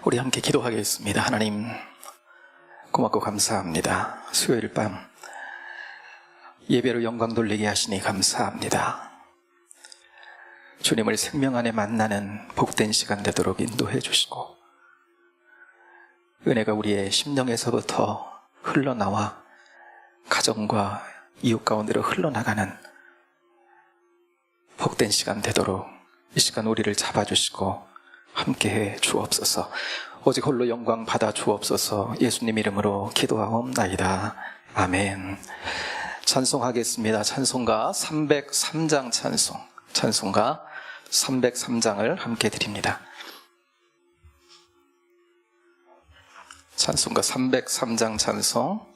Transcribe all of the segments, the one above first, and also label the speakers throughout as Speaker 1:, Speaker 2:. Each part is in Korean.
Speaker 1: 우리 함께 기도하겠습니다. 하나님, 고맙고 감사합니다. 수요일 밤 예배로 영광 돌리게 하시니 감사합니다. 주님을 생명 안에 만나는 복된 시간 되도록 인도해 주시고, 은혜가 우리의 심령에서부터 흘러나와 가정과 이웃 가운데로 흘러나가는 복된 시간 되도록 이 시간 우리를 잡아주시고 함께해 주옵소서. 오직 홀로 영광 받아 주옵소서. 예수님 이름으로 기도하옵나이다. 아멘. 찬송하겠습니다. 찬송가 303장 찬송가 303장을 함께 드립니다. 찬송가 303장 찬송.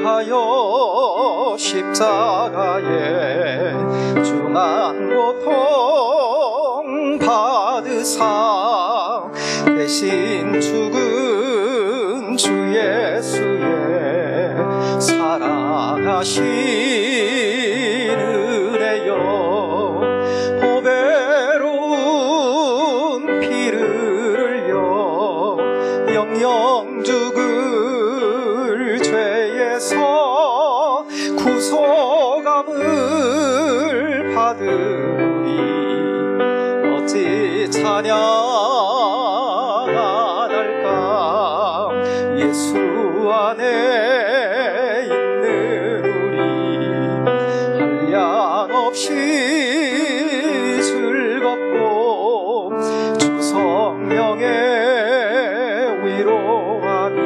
Speaker 2: 하여 십자가에 중한 고통 받으사 대신 죽은 주 예수의 살아가신 은혜여, 보배로운 피를 흘려 영영 죽을 죄에서 구속함을 받으니 어찌 찬양할까. 예수 안에 있는 우리 한량없이 즐겁고 주 성령의 위로함이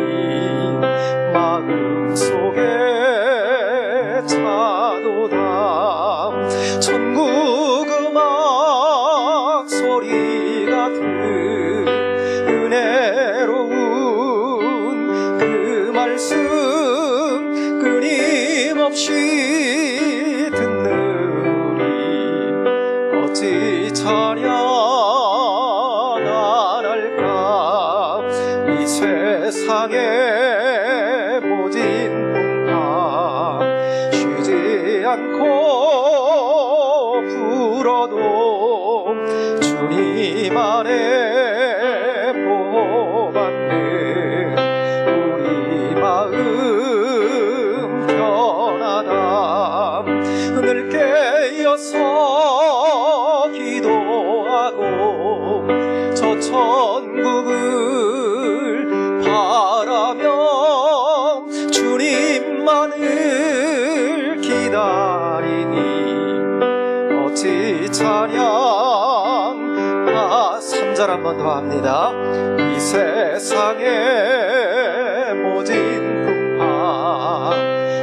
Speaker 2: 마음속에 차도다. 천국 음악 소리 같은 은혜로운 그 말씀 끊임없이 듣는 우리 어찌 찬양 안 할까. 이 세상에 모진 풍파 쉬지 않고 불어도 주님 안에 보호받는 우리 마음 편하다. 늘 깨어서 기도하고 저 천국을 바라며 주님만을 기다리니 어찌 찬양. 3절 한 번 더 합니다. 이 세상에 모진 풍파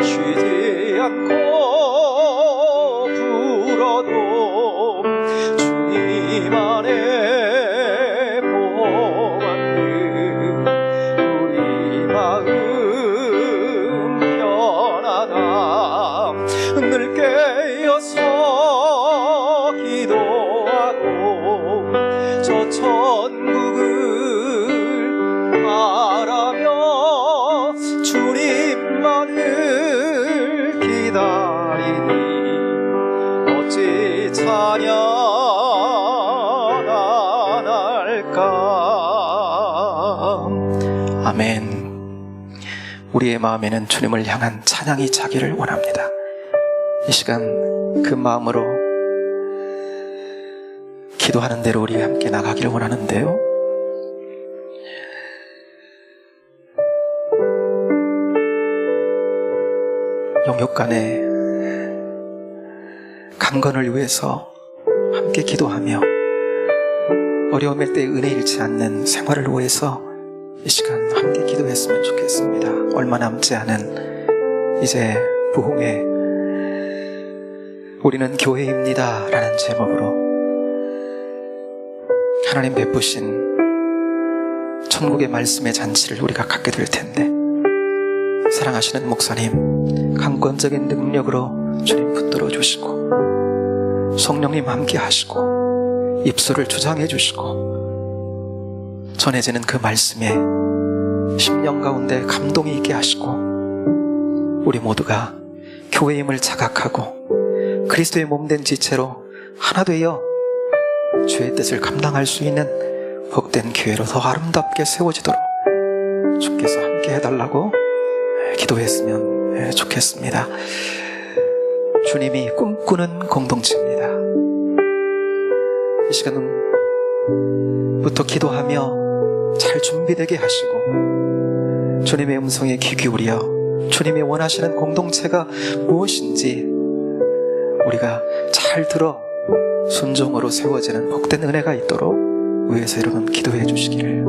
Speaker 2: 쉬지 않고 불어도 주님 안에 보호받는 우리 마음 편하다. 늘 깨어서 기도하고 저 천국을 바라
Speaker 1: 아멘. 우리의 마음에는 주님을 향한 찬양이 차기를 원합니다. 이 시간 그 마음으로 기도하는 대로 우리 함께 나가기를 원하는데요, 영육간의 강건을 위해서 함께 기도하며 어려움일 때 은혜 잃지 않는 생활을 위해서 이 시간 함께 기도했으면 좋겠습니다. 얼마 남지 않은 이제 부흥회, 우리는 교회입니다 라는 제목으로 하나님 베푸신 천국의 말씀의 잔치를 우리가 갖게 될 텐데, 사랑하시는 목사님 강권적인 능력으로 주님 붙들어 주시고 성령님 함께 하시고 입술을 주장해 주시고 전해지는 그 말씀에 심령 가운데 감동이 있게 하시고 우리 모두가 교회임을 자각하고 그리스도의 몸된 지체로 하나 되어 주의 뜻을 감당할 수 있는 복된 교회로 더 아름답게 세워지도록 주께서 함께 해달라고 기도했으면 좋겠습니다. 주님이 꿈꾸는 공동체입니다. 이 시간부터 기도하며 잘 준비되게 하시고 주님의 음성에 귀 기울여 주님이 원하시는 공동체가 무엇인지 우리가 잘 들어 순종으로 세워지는 복된 은혜가 있도록 위에서 여러분 기도해 주시기를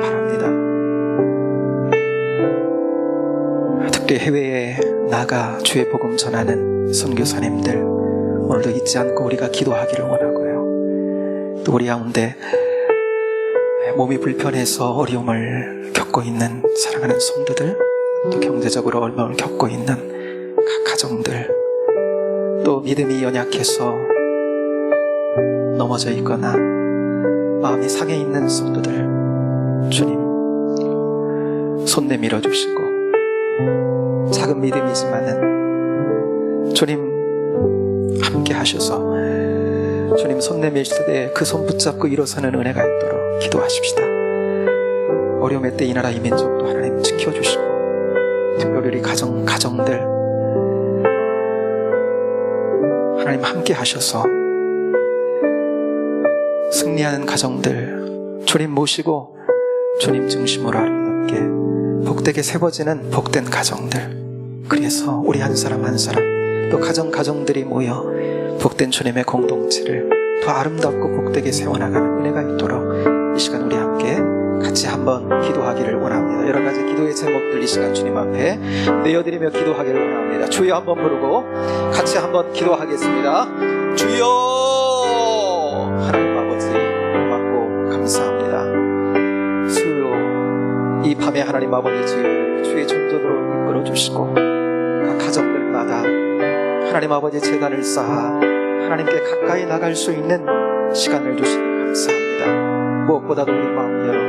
Speaker 1: 바랍니다. 특히 해외에 나가 주의 복음 전하는 선교사님들, 오늘도 잊지 않고 우리가 기도하기를 원하고요. 또 우리 가운데 몸이 불편해서 어려움을 겪고 있는 사랑하는 성도들, 또 경제적으로 어려움을 겪고 있는 각 가정들, 또 믿음이 연약해서 넘어져 있거나 마음이 상해 있는 성도들, 주님 손 내밀어 주시고 작은 믿음이지만은 주님 함께 하셔서 주님 손 내밀실 때 그 손 붙잡고 일어서는 은혜가 있도록 기도하십시다. 어려움의 때 이 나라 이 민족도 하나님 지켜주시고 특별히 우리 가정들 하나님 함께 하셔서 승리하는 가정들 주님 모시고 주님 중심으로 아름답게 복되게 세워지는 복된 가정들, 그래서 우리 한 사람 한 사람 또 가정들이 모여 복된 주님의 공동체를 더 아름답고 복되게 세워나가는 은혜가 있도록 이 시간 우리 함께 같이 한번 기도하기를 원합니다. 여러 가지 기도의 제목들 이 시간 주님 앞에 내어드리며 기도하기를 원합니다. 주여 한번 부르고 같이 한번 기도하겠습니다. 주여, 하나님 아버지 고맙고 감사합니다. 수요 이 밤에 하나님 아버지 주의 전전으로 이끌어 주시고 각 가정들마다 하나님 아버지 제단을 쌓아 하나님께 가까이 나갈 수 있는 시간을 주시니 감사합니다. 무엇보다도 우리 마음 열어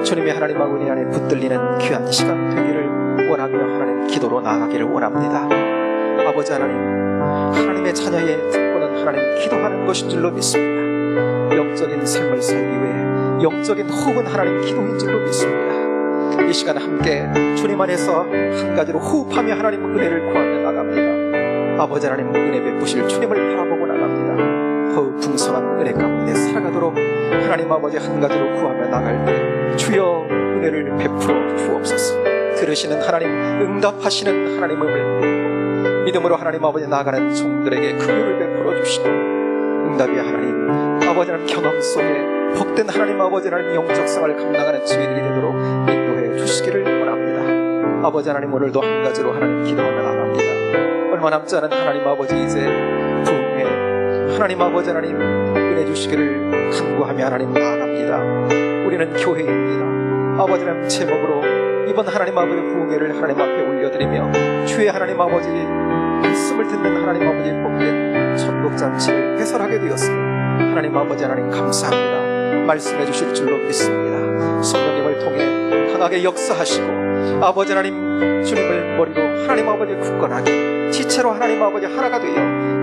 Speaker 1: 주님의 하나님 아버지 안에 붙들리는 귀한 시간 되기를 원하며 하나님 기도로 나아가기를 원합니다. 아버지 하나님의 자녀의 특권은 하나님 기도하는 것인 줄로 믿습니다. 영적인 삶을 살기 위해 영적인 호흡은 하나님 기도인 줄로 믿습니다. 이 시간 함께 주님 안에서 한 가지로 호흡하며 하나님 은혜를 구하며 나갑니다. 아버지 하나님 은혜 베푸실 주님을 바라보고 나갑니다. 더욱 풍성한 은혜 가운데 살아가도록 하나님 아버지 한 가지로 구하며 나갈 때 주여 은혜를 베풀어 주옵소서. 들으시는 하나님, 응답하시는 하나님을 믿음으로 하나님 아버지 나아가는 종들에게 긍휼을 베풀어 주시고 응답이 하나님 아버지 하나님 경험 속에 복된 하나님 아버지 하나님 영적 생활을 감당하는 주인들이 되도록 인도해 주시기를 원합니다. 아버지 하나님 오늘도 한 가지로 하나님 기도하며 나갑니다. 얼마 남지 않은 하나님 아버지 이제 부흥에 하나님 아버지 하나님 은혜 주시기를 간구하며 하나님 나아갑니다. 우리는 교회입니다. 아버지 하나님 제목으로 이번 하나님 아버지 부흥회를 하나님 앞에 올려드리며 주의 하나님 아버지 말씀을 듣는 하나님 아버지 복된 천국잔치를 해설하게 되었습니다. 하나님 아버지 하나님 감사합니다. 말씀해 주실 줄로 믿습니다. 성령님을 통해 강하게 역사하시고 아버지 하나님 주님을 머리로 하나님 아버지 굳건하게 지체로 하나님 아버지 하나가 되어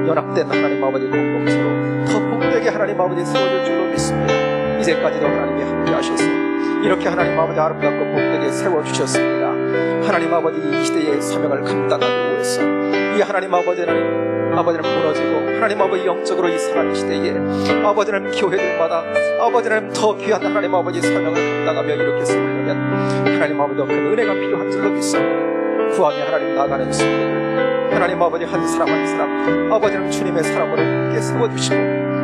Speaker 1: 연합된 하나님 아버지 공동체로 더 복되게 하나님 아버지 세워질 줄로 믿습니다. 이제까지도 하나님이 함께 하셔서 이렇게 하나님 아버지 아름답고 복되게 세워주셨습니다. 하나님 아버지 이 시대의 사명을 감당하기 위해서 이 하나님 아버지는 무너지고 하나님 아버지 영적으로 이 사람 시대에 아버지는 교회들마다 아버지는 더 귀한 하나님 아버지 사명을 감당하며 이렇게 세우려면 하나님 아버지 큰 은혜가 필요한 줄로 믿습니다. 구하며 하나님 나가는 순간들 하나님 아버지 한 사람 한 사람 아버지는 주님의 사람으로 함께 세워주시고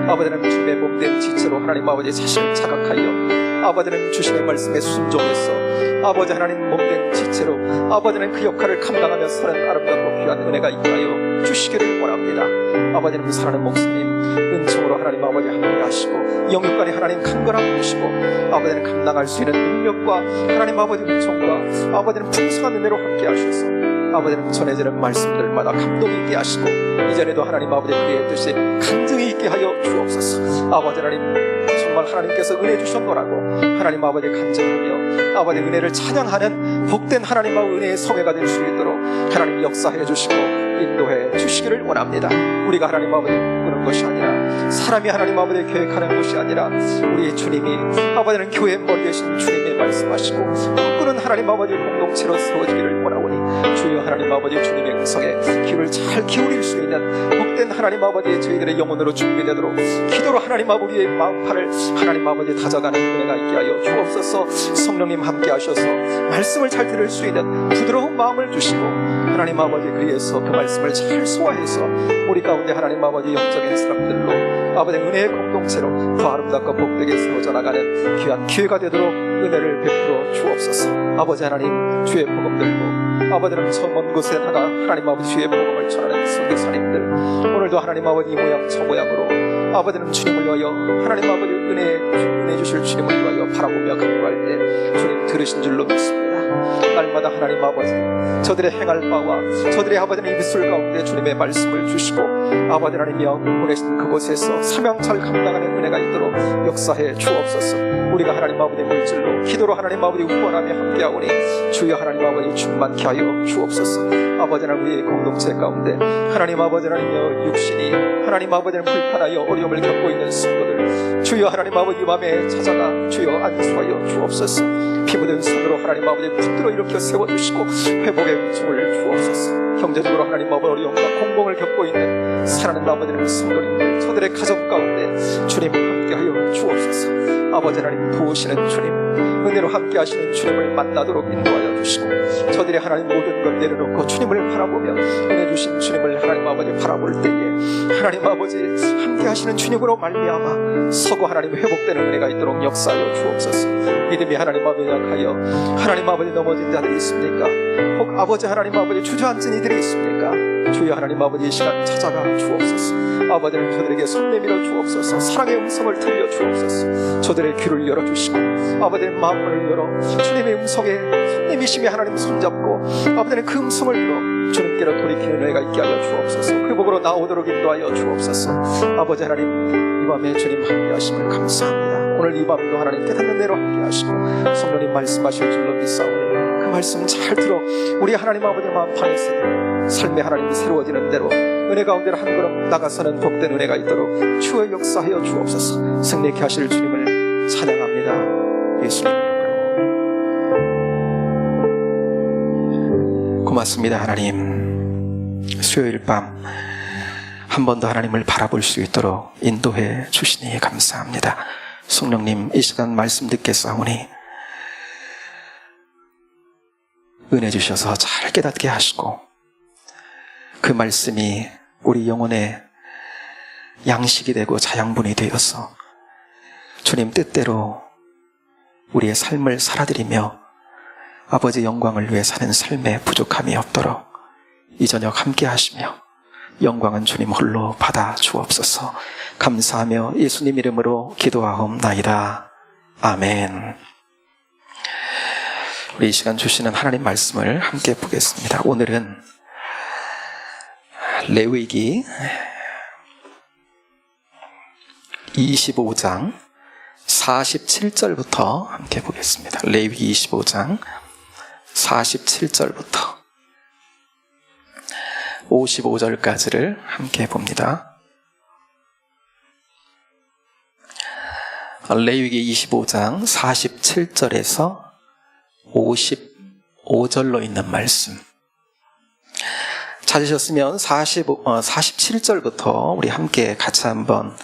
Speaker 1: 아버지는 주님의 몸된 지체로 하나님 아버지 자신을 자각하여 아버지는 주신의 말씀에 순종해서 아버지 하나님 몸된 지체로 아버지는 그 역할을 감당하며 사는 아름답고 귀한 은혜가 있게 하여 주시기를 원합니다. 아버지는 사랑하는 목사님 은총으로 하나님 아버지 함께 하시고 영육간에 하나님 강건함을 주시고 아버지는 감당할 수 있는 능력과 하나님 아버지 은총과 아버지는 풍성한 은혜로 함께 하셔서 아버지는 전해지는 말씀들마다 감동 있게 하시고 이전에도 하나님 아버지 그의 뜻이 간증이 있게 하여 주옵소서. 아버지 하나님 정말 하나님께서 은혜 주셨노라고 하나님 아버지 간증하며 아버지 은혜를 찬양하는 복된 하나님 아버지 은혜의 성회가 될 수 있도록 하나님 역사해 주시고 인도해 주시기를 원합니다. 우리가 하나님 아버지 꾸는 것이 아니라 사람이 하나님 아버지 계획하는 것이 아니라 우리 주님이 아버지는 교회의 머리 되신 주님이 말씀하시고 꾸는 하나님 아버지 공동체로 세워지기를 원하오니 주여 하나님 아버지 주님의 음성에 귀를 잘 기울일 수 있는 복된 하나님 아버지 저희들의 영혼으로 준비되도록 기도로 하나님 아버지의 마음판을 하나님 아버지 다져가는 은혜가 있게 하여 주옵소서. 성령님 함께 하셔서 말씀을 잘 들을 수 있는 부드러운 마음을 주시고 하나님 아버지 그리에서 그 말씀을 잘 소화해서 우리 가운데 하나님 아버지 영적인 사람들로 아버지 은혜의 공동체로 더 아름답고 복되게 세워져 나가는 귀한 기회가 되도록 은혜를 베풀어 주옵소서. 아버지 하나님 주의 복음 들고 아버지는 저 먼 곳에 나가 하나님 아버지 주의 복음을 전하는 선교사님들 오늘도 하나님 아버지 이 모양 저 모양으로 아버지는 주님을 위하여 하나님 아버지 은혜 주실 주님을 위하여 바라보며 간구할 때 주님 들으신 줄로 믿습니다. 날마다 하나님 아버지 저들의 행할 바와 저들의 아버지는 입술 가운데 주님의 말씀을 주시고 아버지 하나님이여 보내신 그곳에서 사명 잘 감당하는 은혜가 있도록 역사해 주옵소서. 우리가 하나님 아버지 물질로 기도로 하나님 아버지 후원하며 함께하오니 주여 하나님 아버지 충만케 하여 주옵소서. 아버지 하나님 우리의 공동체 가운데 하나님 아버지 하나님이여 육신이 하나님 아버지는 불편하여 어려움을 겪고 있는 성도들 주여 하나님 아버지 이 밤에 찾아가 주여 안수하여 주옵소서. 피 묻은 손으로 하나님 아버지 붙들어 일으켜 세워주시고 회복의 은총을 주옵소서. 경제적으로 하나님 아버지 어려움과 공공을 겪고 있는 사랑하는 아버지는 성도님들 저들의 가정 가운데 주님 함께하여 주옵소서. 아버지 하나님 도우시는 주님 은혜로 함께하시는 주님을 만나도록 인도하여 주시고 저들이 하나님 모든 걸 내려놓고 주님을 바라보며 은혜 주신 주님을 하나님 아버지 바라볼 때에 하나님 아버지 함께하시는 주님으로 말미암아 서고 하나님 회복되는 은혜가 있도록 역사하여 주옵소서. 믿음이 하나님 아버지 약하여 하나님 아버지 넘어진 자들이 있습니까? 혹 아버지 하나님 아버지 주저앉은 이들이 있습니까? 주여 하나님 아버지 이 시간 찾아가 주옵소서. 아버지는 저들에게 손 내밀어 주옵소서. 사랑의 음성을 들려 주옵소서. 저들의 귀를 열어주시고 아버지의 마음을 열어 주님의 음성에 손님이심이 하나님 손잡고 아버지는 그 음성을 들어 주님께로 돌이키는 은혜가 있게 하여 주옵소서. 회복으로 나오도록 인도하여 주옵소서. 아버지 하나님 이 밤에 주님 함께 하심을 감사합니다. 오늘 이 밤도 하나님 깨닫는 대로 함께 하시고 성령님 말씀하실 줄로 믿사오니 그 말씀 잘 들어 우리 하나님 아버지 마음판에 새겨 삶의 하나님이 새로워지는 대로 은혜 가운데로 한 걸음 나가서는 복된 은혜가 있도록 주의 역사하여 주옵소서. 승리케 하실 주님을 찬양합니다. 예수님 이름으로. 고맙습니다. 하나님 수요일 밤 한 번 더 하나님을 바라볼 수 있도록 인도해 주시니 감사합니다. 성령님 이 시간 말씀 듣겠사오니 은혜 주셔서 잘 깨닫게 하시고 그 말씀이 우리 영혼의 양식이 되고 자양분이 되어서 주님 뜻대로 우리의 삶을 살아드리며 아버지 영광을 위해 사는 삶에 부족함이 없도록 이 저녁 함께 하시며 영광은 주님 홀로 받아 주옵소서. 감사하며 예수님 이름으로 기도하옵나이다. 아멘. 우리 이 시간 주시는 하나님 말씀을 함께 보겠습니다. 오늘은 레위기 25장 47절부터 함께 보겠습니다. 레위기 25장 47절부터 55절까지를 함께 봅니다. 레위기 25장 47절에서 55절로 있는 말씀. 찾으셨으면 47절부터 우리 함께 같이 한번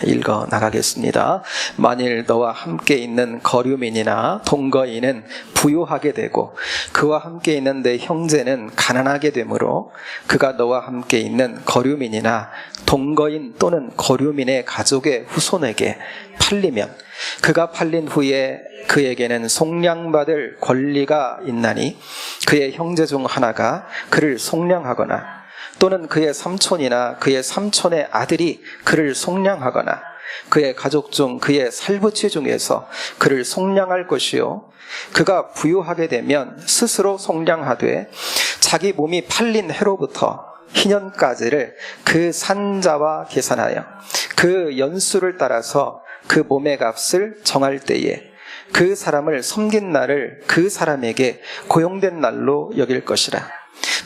Speaker 1: 읽어 나가겠습니다. 만일 너와 함께 있는 거류민이나 동거인은 부유하게 되고 그와 함께 있는 내 형제는 가난하게 되므로 그가 너와 함께 있는 거류민이나 동거인 또는 거류민의 가족의 후손에게 팔리면 그가 팔린 후에 그에게는 속량받을 권리가 있나니 그의 형제 중 하나가 그를 속량하거나 또는 그의 삼촌이나 그의 삼촌의 아들이 그를 속량하거나 그의 가족 중 그의 살부치 중에서 그를 속량할 것이요 그가 부유하게 되면 스스로 속량하되 자기 몸이 팔린 해로부터 희년까지를 그 산자와 계산하여 그 연수를 따라서 그 몸의 값을 정할 때에 그 사람을 섬긴 날을 그 사람에게 고용된 날로 여길 것이라.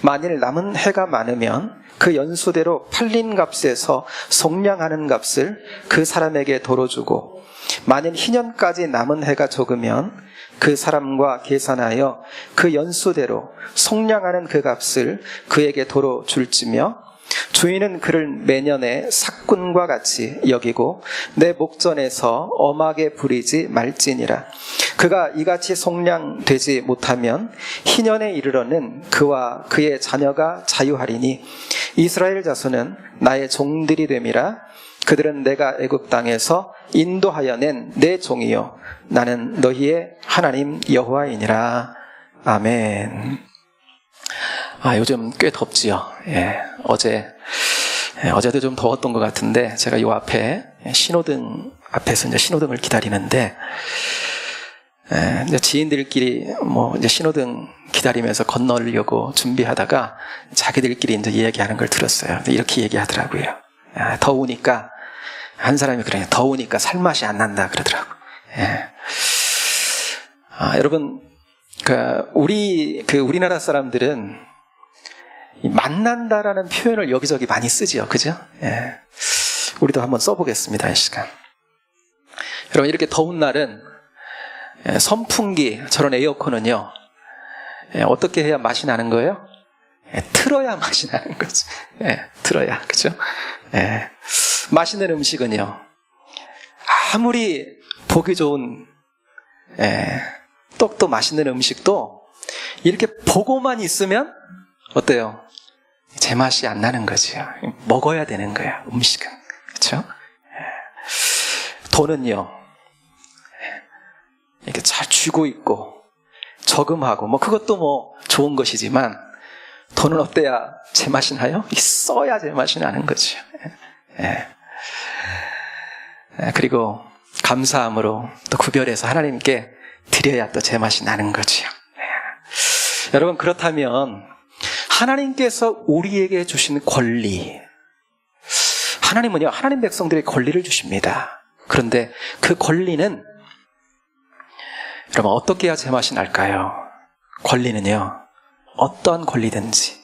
Speaker 1: 만일 남은 해가 많으면 그 연수대로 팔린 값에서 속량하는 값을 그 사람에게 도로 주고 만일 희년까지 남은 해가 적으면 그 사람과 계산하여 그 연수대로 속량하는 그 값을 그에게 도로 줄지며 주인은 그를 매년의 삭군과 같이 여기고 내 목전에서 엄하게 부리지 말지니라. 그가 이같이 속량되지 못하면 희년에 이르러는 그와 그의 자녀가 자유하리니 이스라엘 자손은 나의 종들이 됨이라. 그들은 내가 애굽 땅에서 인도하여 낸 내 종이요 나는 너희의 하나님 여호와이니라. 아멘. 요즘 꽤 덥지요. 어제도 좀 더웠던 것 같은데 제가 요 앞에 신호등 앞에서 이제 신호등을 기다리는데 이제 지인들끼리 이제 신호등 기다리면서 건너려고 준비하다가 자기들끼리 이제 이야기하는 걸 들었어요. 이렇게 얘기하더라고요. 더우니까 한 사람이 그래요. 더우니까 살맛이 안 난다 그러더라고. 여러분 우리나라 사람들은 만난다라는 표현을 여기저기 많이 쓰지요. 그죠? 우리도 한번 써보겠습니다. 이 시간. 여러분 이렇게 더운 날은 선풍기 저런 에어컨은요 어떻게 해야 맛이 나는 거예요? 틀어야 맛이 나는 거죠. 틀어야. 그죠? 맛있는 음식은요 아무리 보기 좋은 떡도 맛있는 음식도 이렇게 보고만 있으면 어때요? 제맛이 안 나는 거지요. 먹어야 되는 거예요, 음식은. 그렇죠? 돈은요 이렇게 잘 쥐고 있고 저금하고 그것도 좋은 것이지만 돈은 어때야 제맛이 나요? 써야 제맛이 나는 거죠. 그리고 감사함으로 또 구별해서 하나님께 드려야 또 제맛이 나는 거지요. 여러분 그렇다면 하나님께서 우리에게 주신 권리, 하나님은요 하나님 백성들에게 권리를 주십니다. 그런데 그 권리는 여러분 어떻게 해야 제맛이 날까요? 권리는요 어떠한 권리든지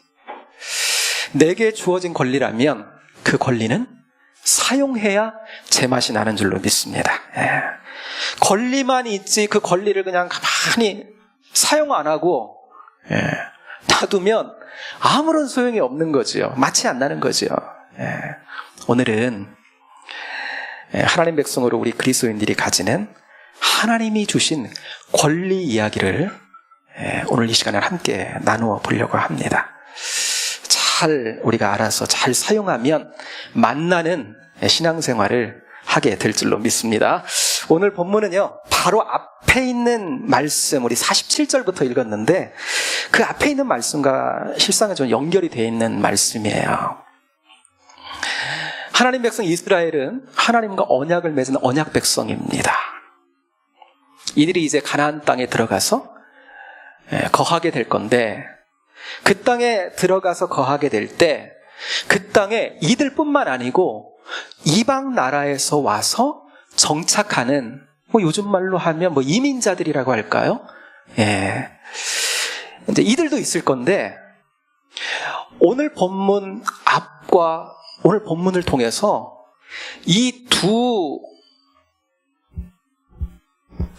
Speaker 1: 내게 주어진 권리라면 그 권리는 사용해야 제맛이 나는 줄로 믿습니다. 권리만 있지 그 권리를 그냥 가만히 사용 안 하고 놔두면 아무런 소용이 없는 거지요. 맛이 안 나는 거지요. 오늘은 하나님 백성으로 우리 그리스도인들이 가지는 하나님이 주신 권리 이야기를 오늘 이 시간에 함께 나누어 보려고 합니다. 잘 우리가 알아서 잘 사용하면 만나는 신앙생활을 하게 될 줄로 믿습니다. 오늘 본문은요 바로 앞에 있는 말씀 우리 47절부터 읽었는데 그 앞에 있는 말씀과 실상은 좀 연결이 되어 있는 말씀이에요. 하나님 백성 이스라엘은 하나님과 언약을 맺은 언약 백성입니다. 이들이 이제 가나안 땅에 들어가서 거하게 될 건데 그 땅에 들어가서 거하게 될 때 그 땅에 이들뿐만 아니고 이방 나라에서 와서 정착하는 요즘 말로 하면 이민자들이라고 할까요? 이제 이들도 있을 건데 오늘 본문 앞과 오늘 본문을 통해서 이 두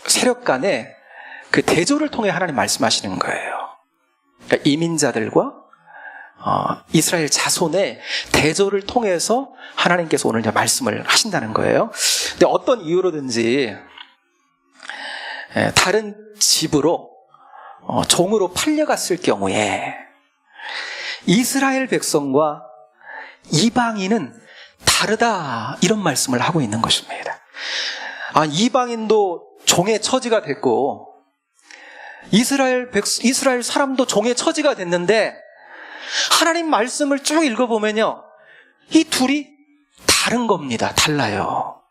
Speaker 1: 세력 간의 그 대조를 통해 하나님 말씀하시는 거예요. 그러니까 이민자들과 이스라엘 자손의 대조를 통해서 하나님께서 오늘 이제 말씀을 하신다는 거예요. 근데 어떤 이유로든지 다른 집으로 종으로 팔려갔을 경우에 이스라엘 백성과 이방인은 다르다, 이런 말씀을 하고 있는 것입니다. 이방인도 종의 처지가 됐고 이스라엘 사람도 종의 처지가 됐는데 하나님 말씀을 쭉 읽어보면요, 이 둘이 다른 겁니다. 달라요.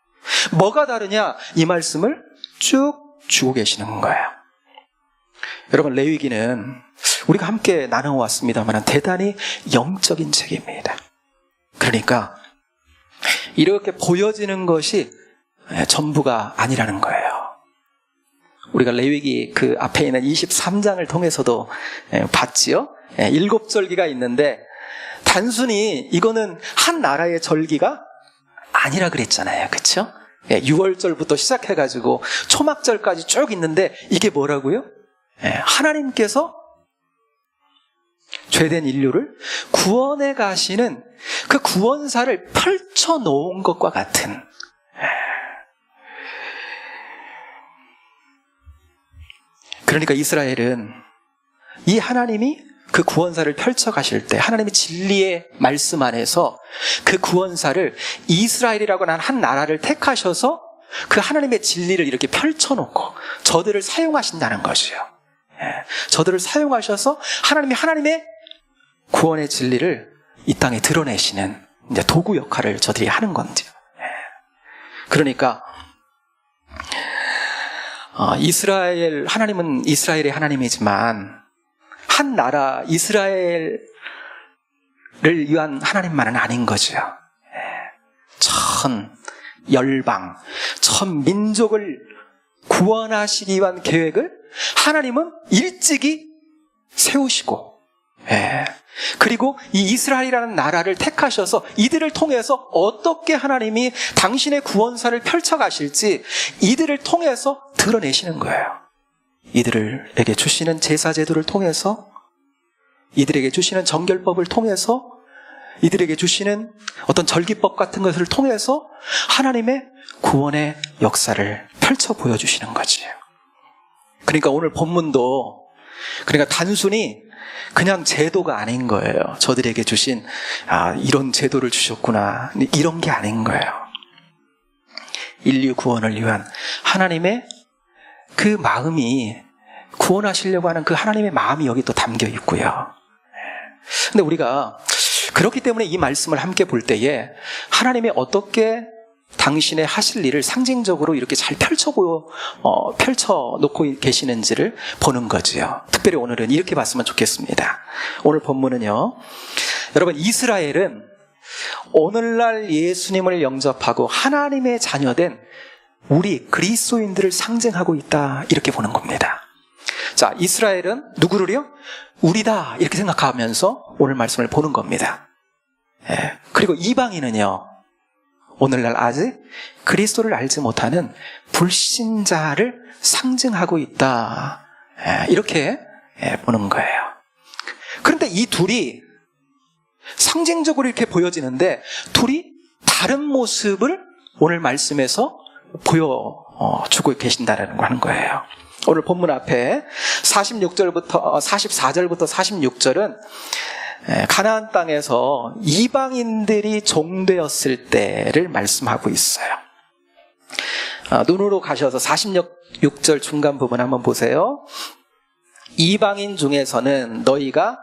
Speaker 1: 뭐가 다르냐? 이 말씀을 쭉 주고 계시는 거예요. 여러분, 레위기는 우리가 함께 나눠왔습니다만 대단히 영적인 책입니다. 그러니까 이렇게 보여지는 것이 전부가 아니라는 거예요. 우리가 레위기 그 앞에 있는 23장을 통해서도 봤지요. 7절기가 있는데 단순히 이거는 한 나라의 절기가 아니라 그랬잖아요. 그렇죠? 6월절부터 시작해가지고 초막절까지 쭉 있는데 이게 뭐라고요? 하나님께서 죄된 인류를 구원해 가시는 그 구원사를 펼쳐놓은 것과 같은, 그러니까 이스라엘은 이 하나님이 그 구원사를 펼쳐가실 때 하나님의 진리의 말씀 안에서 그 구원사를 이스라엘이라고 하는 한 나라를 택하셔서 그 하나님의 진리를 이렇게 펼쳐놓고 저들을 사용하신다는 것이요. 저들을 사용하셔서 하나님의 구원의 진리를 이 땅에 드러내시는 이제 도구 역할을 저들이 하는 건지요. 그러니까 하나님은 이스라엘의 하나님이지만 한 나라 이스라엘을 위한 하나님만은 아닌 거죠. 천 열방, 천 민족을 구원하시기 위한 계획을 하나님은 일찍이 세우시고, 그리고 이 이스라엘이라는 나라를 택하셔서 이들을 통해서 어떻게 하나님이 당신의 구원사를 펼쳐가실지 이들을 통해서 드러내시는 거예요. 이들에게 주시는 제사 제도를 통해서, 이들에게 주시는 정결법을 통해서, 이들에게 주시는 어떤 절기법 같은 것을 통해서 하나님의 구원의 역사를 펼쳐 보여주시는 거지. 그러니까 오늘 본문도 그러니까 단순히 그냥 제도가 아닌 거예요. 저들에게 주신 이런 제도를 주셨구나, 이런 게 아닌 거예요. 인류 구원을 위한 하나님의 그 마음이, 구원하시려고 하는 그 하나님의 마음이 여기 또 담겨 있고요. 근데 우리가 그렇기 때문에 이 말씀을 함께 볼 때에 하나님이 어떻게 당신의 하실 일을 상징적으로 이렇게 잘 펼쳐놓고 계시는지를 보는 거지요. 특별히 오늘은 이렇게 봤으면 좋겠습니다. 오늘 본문은요, 여러분, 이스라엘은 오늘날 예수님을 영접하고 하나님의 자녀된 우리 그리스도인들을 상징하고 있다, 이렇게 보는 겁니다. 자, 이스라엘은 누구를요? 우리다, 이렇게 생각하면서 오늘 말씀을 보는 겁니다. 그리고 이방인은요, 오늘날 아직 그리스도를 알지 못하는 불신자를 상징하고 있다, 이렇게 보는 거예요. 그런데 이 둘이 상징적으로 이렇게 보여지는데 둘이 다른 모습을 오늘 말씀에서 보여주고 계신다는 거 하는 거예요. 오늘 본문 앞에 44절부터 46절은 가나안 땅에서 이방인들이 종되었을 때를 말씀하고 있어요. 눈으로 가셔서 46절 중간 부분 한번 보세요. 이방인 중에서는 너희가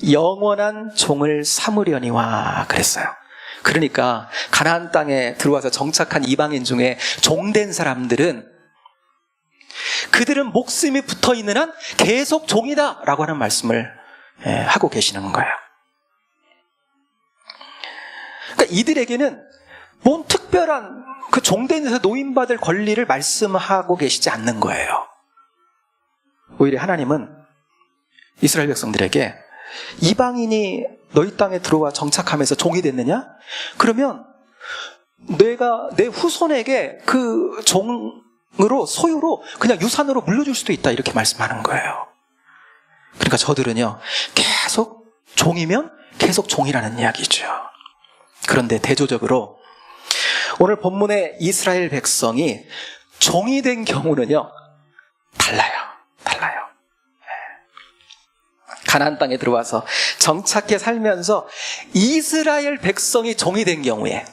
Speaker 1: 영원한 종을 삼으려니와, 그랬어요. 그러니까 가나안 땅에 들어와서 정착한 이방인 중에 종된 사람들은 그들은 목숨이 붙어있는 한 계속 종이다 라고 하는 말씀을 하고 계시는 거예요. 그러니까 이들에게는 뭔 특별한 그 종된 데서 노임받을 권리를 말씀하고 계시지 않는 거예요. 오히려 하나님은 이스라엘 백성들에게 이방인이 너희 땅에 들어와 정착하면서 종이 됐느냐? 그러면 내가 내 후손에게 그 소유로 그냥 유산으로 물려줄 수도 있다, 이렇게 말씀하는 거예요. 그러니까 저들은요, 계속 종이면 계속 종이라는 이야기죠. 그런데 대조적으로 오늘 본문의 이스라엘 백성이 종이 된 경우는요, 달라요. 가나안 땅에 들어와서 정착해 살면서 이스라엘 백성이 종이 된 경우에,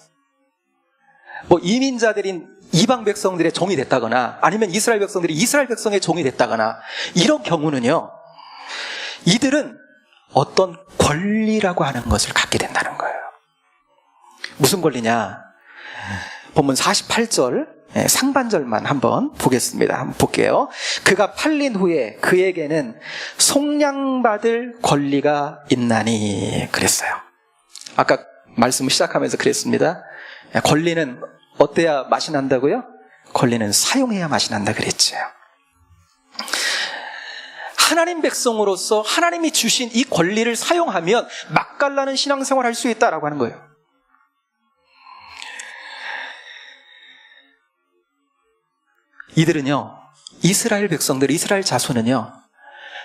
Speaker 1: 이민자들인 이방 백성들의 종이 됐다거나 아니면 이스라엘 백성들이 이스라엘 백성의 종이 됐다거나, 이런 경우는요, 이들은 어떤 권리라고 하는 것을 갖게 된다는 거예요. 무슨 권리냐? 본문 48절 상반절만 한번 보겠습니다. 한번 볼게요. 그가 팔린 후에 그에게는 속량받을 권리가 있나니 그랬어요. 아까 말씀을 시작하면서 그랬습니다. 권리는 어때야 맛이 난다고요? 권리는 사용해야 맛이 난다 그랬죠. 하나님 백성으로서 하나님이 주신 이 권리를 사용하면 맛깔나는 신앙생활을 할 수 있다라고 하는 거예요. 이들은요, 이스라엘 백성들, 이스라엘 자손은요,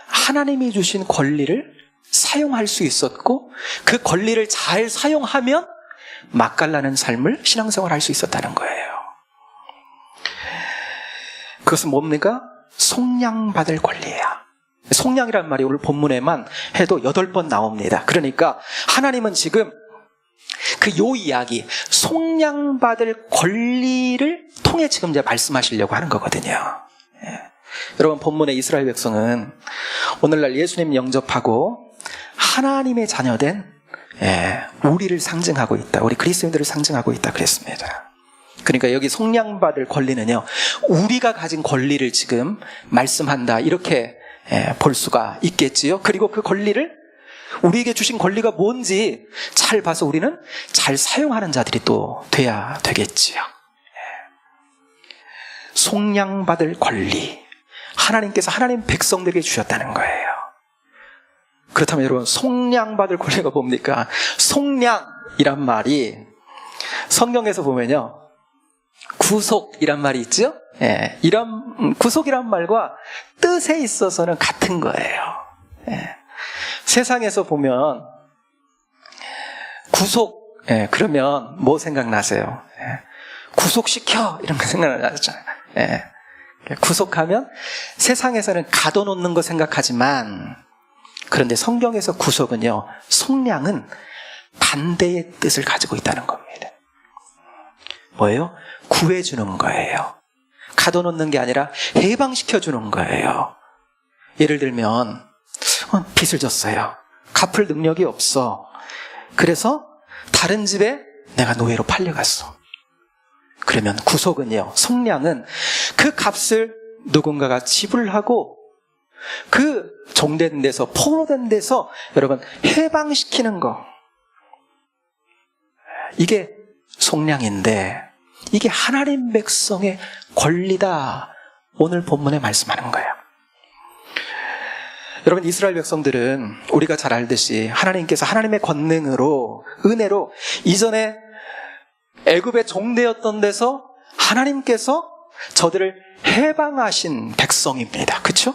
Speaker 1: 하나님이 주신 권리를 사용할 수 있었고, 그 권리를 잘 사용하면 맛깔나는 삶을 신앙생활을 할 수 있었다는 거예요. 그것은 뭡니까? 속량받을 권리예요. 속량이라는 말이 오늘 본문에만 해도 8번 나옵니다. 그러니까 하나님은 지금 요 이야기, 속량받을 권리를 통해 지금 이제 말씀하시려고 하는 거거든요. 여러분, 본문의 이스라엘 백성은 오늘날 예수님 영접하고 하나님의 자녀된 우리를 상징하고 있다, 우리 그리스도인들을 상징하고 있다 그랬습니다. 그러니까 여기 속량받을 권리는요, 우리가 가진 권리를 지금 말씀한다, 이렇게 볼 수가 있겠지요. 그리고 그 권리를, 우리에게 주신 권리가 뭔지 잘 봐서 우리는 잘 사용하는 자들이 또 돼야 되겠지요. 속량받을 권리, 하나님께서 하나님 백성들에게 주셨다는 거예요. 그렇다면 여러분, 속량받을 권리가 뭡니까? 속량이란 말이 성경에서 보면요, 구속이란 말이 있죠? 이런 구속이란 말과 뜻에 있어서는 같은 거예요. 세상에서 보면 구속, 그러면 뭐 생각나세요? 구속시켜, 이런 거 생각나잖아요. 구속하면 세상에서는 가둬놓는 거 생각하지만, 그런데 성경에서 구속은요, 속량은 반대의 뜻을 가지고 있다는 겁니다. 뭐예요? 구해주는 거예요. 가둬놓는 게 아니라 해방시켜주는 거예요. 예를 들면 빚을 졌어요. 갚을 능력이 없어. 그래서 다른 집에 내가 노예로 팔려갔어. 그러면 구속은요, 속량은 그 값을 누군가가 지불하고 그 종된 데서, 포로된 데서 여러분 해방시키는 거, 이게 속량인데, 이게 하나님 백성의 권리다, 오늘 본문에 말씀하는 거예요. 여러분, 이스라엘 백성들은 우리가 잘 알듯이 하나님께서 하나님의 권능으로, 은혜로 이전에 애굽의 종되었던 데서 하나님께서 저들을 해방하신 백성입니다. 그렇죠?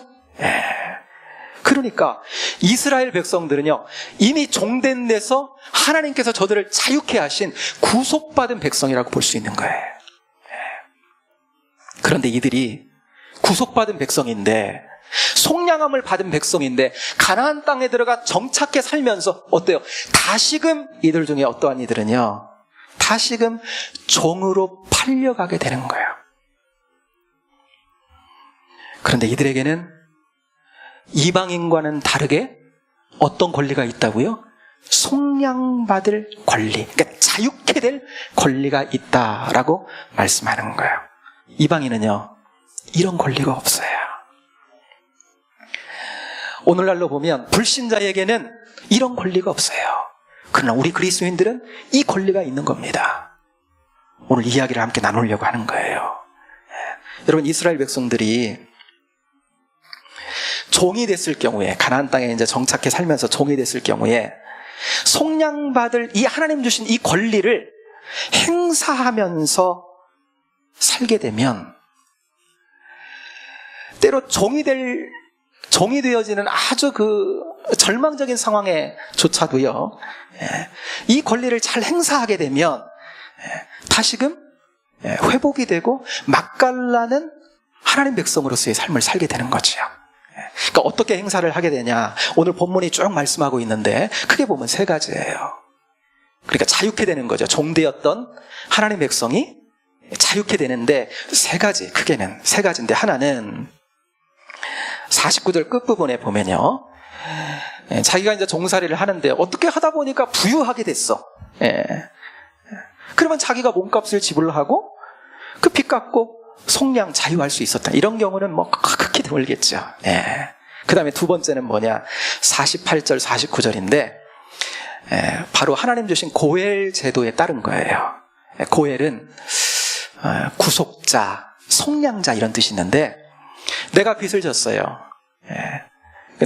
Speaker 1: 그러니까 이스라엘 백성들은요, 이미 종된 데서 하나님께서 저들을 자유케 하신 구속받은 백성이라고 볼 수 있는 거예요. 그런데 이들이 구속받은 백성인데, 속량함을 받은 백성인데, 가나안 땅에 들어가 정착해 살면서 어때요? 다시금 이들 중에 어떠한 이들은요, 다시금 종으로 팔려가게 되는 거예요. 그런데 이들에게는 이방인과는 다르게 어떤 권리가 있다고요? 속량받을 권리, 그러니까 자유케 될 권리가 있다라고 말씀하는 거예요. 이방인은요, 이런 권리가 없어요. 오늘날로 보면 불신자에게는 이런 권리가 없어요. 그러나 우리 그리스도인들은 이 권리가 있는 겁니다. 오늘 이야기를 함께 나누려고 하는 거예요. 여러분, 이스라엘 백성들이 종이 됐을 경우에, 가나안 땅에 이제 정착해 살면서 종이 됐을 경우에 속량받을 이 하나님 주신 이 권리를 행사하면서 살게 되면 때로 종이 되어지는 아주 그 절망적인 상황에조차도요, 이 권리를 잘 행사하게 되면 다시금 회복이 되고 맛깔나는 하나님 백성으로서의 삶을 살게 되는 거죠. 그러니까 어떻게 행사를 하게 되냐, 오늘 본문이 쭉 말씀하고 있는데 크게 보면 세 가지예요. 그러니까 자유케 되는 거죠. 종되었던 하나님 백성이 자유케 되는데 세 가지, 크게는 세 가지인데, 하나는 49절 끝부분에 보면요, 자기가 이제 종살이를 하는데 어떻게 하다 보니까 부유하게 됐어. 그러면 자기가 몸값을 지불하고 그 빚 갚고 속량 자유할 수 있었다. 이런 경우는 뭐 극히 드물겠죠. 그 다음에 두 번째는 뭐냐, 48절 49절인데 바로 하나님 주신 고엘 제도에 따른 거예요. 고엘은 구속자, 속량자 이런 뜻이 있는데, 내가 빚을 졌어요.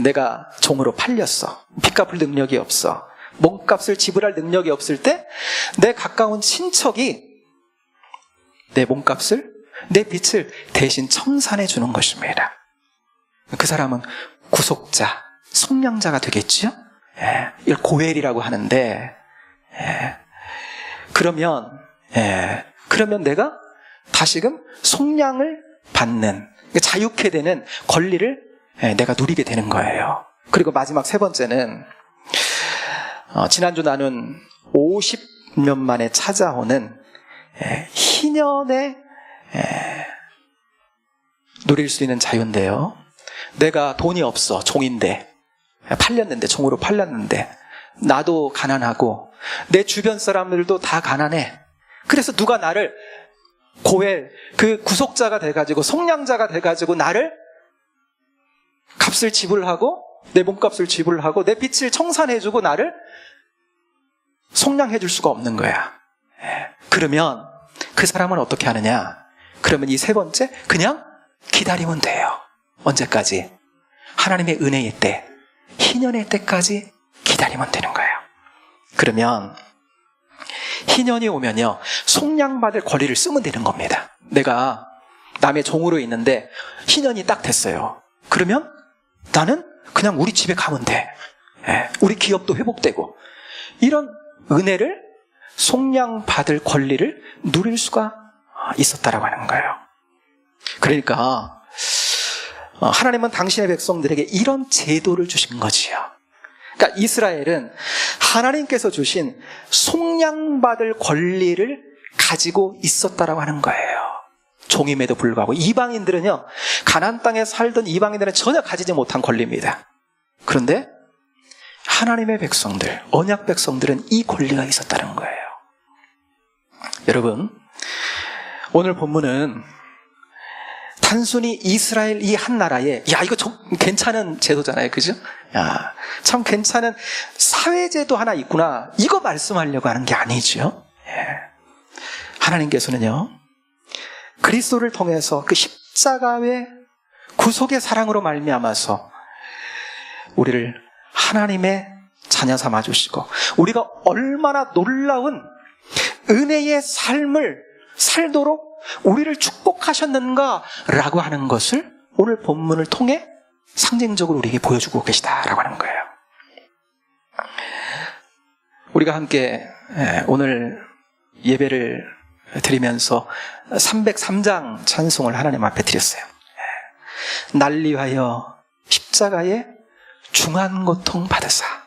Speaker 1: 내가 종으로 팔렸어. 빚 갚을 능력이 없어. 몸값을 지불할 능력이 없을 때 내 가까운 친척이 내 몸값을, 내 빚을 대신 청산해 주는 것입니다. 그 사람은 구속자, 속량자가 되겠죠? 이걸 고엘이라고 하는데, 그러면 내가 다시금 속량을 받는, 자유케 되는 권리를 내가 누리게 되는 거예요. 그리고 마지막 세 번째는 지난주 나눈 50년 만에 찾아오는 희년에 누릴 수 있는 자유인데요, 내가 돈이 없어, 종인데 팔렸는데, 종으로 팔렸는데 나도 가난하고 내 주변 사람들도 다 가난해. 그래서 누가 나를 고엘, 그 구속자가 돼가지고, 속량자가 돼가지고 나를 값을 지불하고, 내 몸값을 지불하고 내 빚을 청산해주고 나를 속량해줄 수가 없는 거야. 그러면 그 사람은 어떻게 하느냐, 그러면 이 세 번째, 그냥 기다리면 돼요. 언제까지? 하나님의 은혜의 때, 희년의 때까지 기다리면 되는 거예요. 그러면 희년이 오면요, 속량받을 권리를 쓰면 되는 겁니다. 내가 남의 종으로 있는데 희년이 딱 됐어요. 그러면 나는 그냥 우리 집에 가면 돼. 우리 기업도 회복되고, 이런 은혜를, 속량받을 권리를 누릴 수가 있었다라고 하는 거예요. 그러니까 하나님은 당신의 백성들에게 이런 제도를 주신 거지요. 그러니까 이스라엘은 하나님께서 주신 속량받을 권리를 가지고 있었다라고 하는 거예요. 종임에도 불구하고. 이방인들은요, 가나안 땅에 살던 이방인들은 전혀 가지지 못한 권리입니다. 그런데 하나님의 백성들, 언약 백성들은 이 권리가 있었다는 거예요. 여러분, 오늘 본문은 단순히 이스라엘 이 한 나라에, 야, 이거 좀 괜찮은 제도잖아요, 그죠? 야, 참 괜찮은 사회제도 하나 있구나, 이거 말씀하려고 하는 게 아니죠. 하나님께서는요, 그리스도를 통해서 그 십자가의 구속의 사랑으로 말미암아서 우리를 하나님의 자녀 삼아 주시고, 우리가 얼마나 놀라운 은혜의 삶을 살도록 우리를 축복하셨는가라고 하는 것을 오늘 본문을 통해 상징적으로 우리에게 보여주고 계시다라고 하는 거예요. 우리가 함께 오늘 예배를 드리면서 303장 찬송을 하나님 앞에 드렸어요. 날 위하여 십자가에 중한 고통 받으사.